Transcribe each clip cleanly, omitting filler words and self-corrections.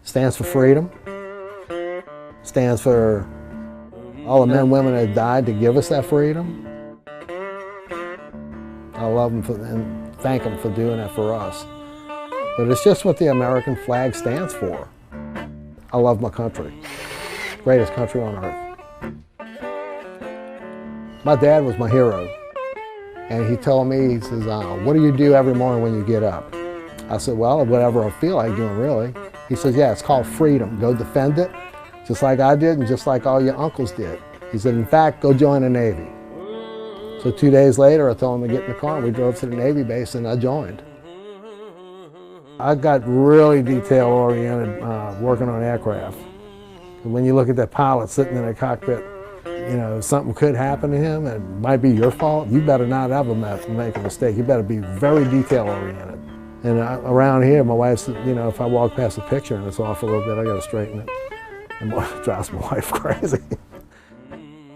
Stands for freedom. Stands for all the men and women that died to give us that freedom. I love them and thank them for doing that for us. But it's just what the American flag stands for. I love my country. Greatest country on earth. My dad was my hero. And he told me, he says, what do you do every morning when you get up? I said, well, whatever I feel like doing, really. He says, yeah, it's called freedom. Go defend it, just like I did and just like all your uncles did. He said, in fact, go join the Navy. So 2 days later, I told him to get in the car. We drove to the Navy base and I joined. I got really detail-oriented working on aircraft. And when you look at that pilot sitting in a cockpit, you know, something could happen to him and it might be your fault. You better not ever make a mistake. You better be very detail-oriented. And around here, my wife said, you know, if I walk past a picture and it's off a little bit, I got to straighten it. And it drives my wife crazy.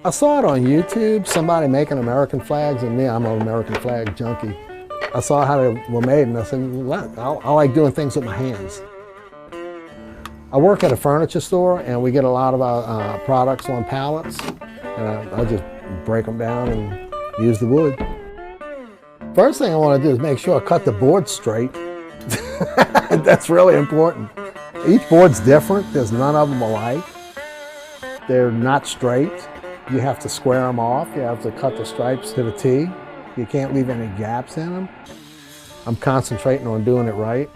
I saw it on YouTube, somebody making American flags, and me, I'm an American flag junkie. I saw how they were made, and I said, well, I like doing things with my hands. I work at a furniture store, and we get a lot of our products on pallets, and I just break them down and use the wood. First thing I want to do is make sure I cut the board straight. That's really important. Each board's different. There's none of them alike. They're not straight. You have to square them off. You have to cut the stripes to the T. You can't leave any gaps in them. I'm concentrating on doing it right.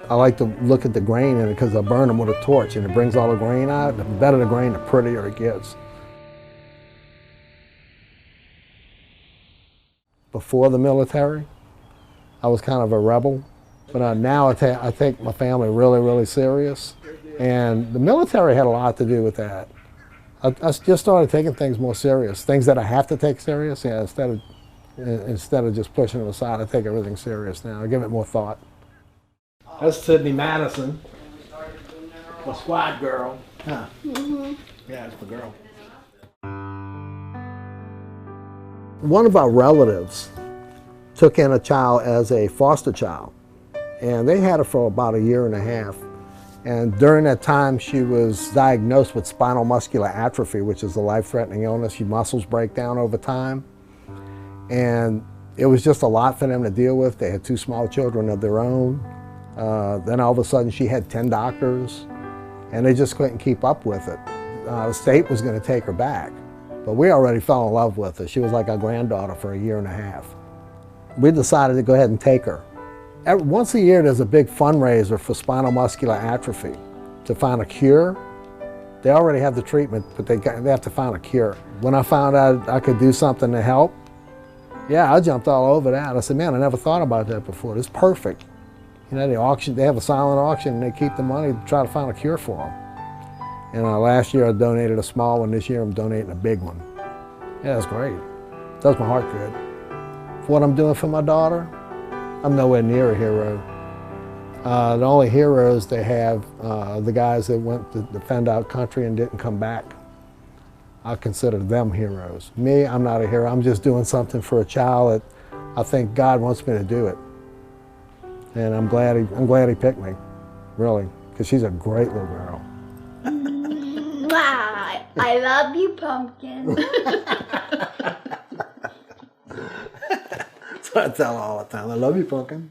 I like to look at the grain in it because I burn them with a torch and it brings all the grain out. The better the grain, the prettier it gets. Before the military, I was kind of a rebel. But now I take my family really, really serious. And the military had a lot to do with that. I just started taking things more serious. Things that I have to take serious, yeah, instead of just pushing them aside, I take everything serious now. I give it more thought. That's Sydney Madison, the squad girl. Huh? Mm-hmm. Yeah, it's the girl. One of our relatives took in a child as a foster child, and they had her for about 1.5 years. And during that time, she was diagnosed with spinal muscular atrophy, which is a life-threatening illness. Your muscles break down over time. And it was just a lot for them to deal with. They had 2 small children of their own. Then all of a sudden, she had 10 doctors, and they just couldn't keep up with it. The state was going to take her back, but we already fell in love with her. She was like our granddaughter for 1.5 years. We decided to go ahead and take her. Once a year, there's a big fundraiser for spinal muscular atrophy to find a cure. They already have the treatment, but they have to find a cure. When I found out I could do something to help, yeah, I jumped all over that. I said, man, I never thought about that before. This is perfect. You know, they have a silent auction, and they keep the money to try to find a cure for them. And last year I donated a small one. This year I'm donating a big one. Yeah, that's great. It does my heart good. For what I'm doing for my daughter, I'm nowhere near a hero. The only heroes they have are the guys that went to defend our country and didn't come back. I consider them heroes. Me, I'm not a hero. I'm just doing something for a child that I think God wants me to do it. And I'm glad he picked me, really, because she's a great little girl. I love you, Pumpkin. That's what I tell her all the time. I love you, Pumpkin.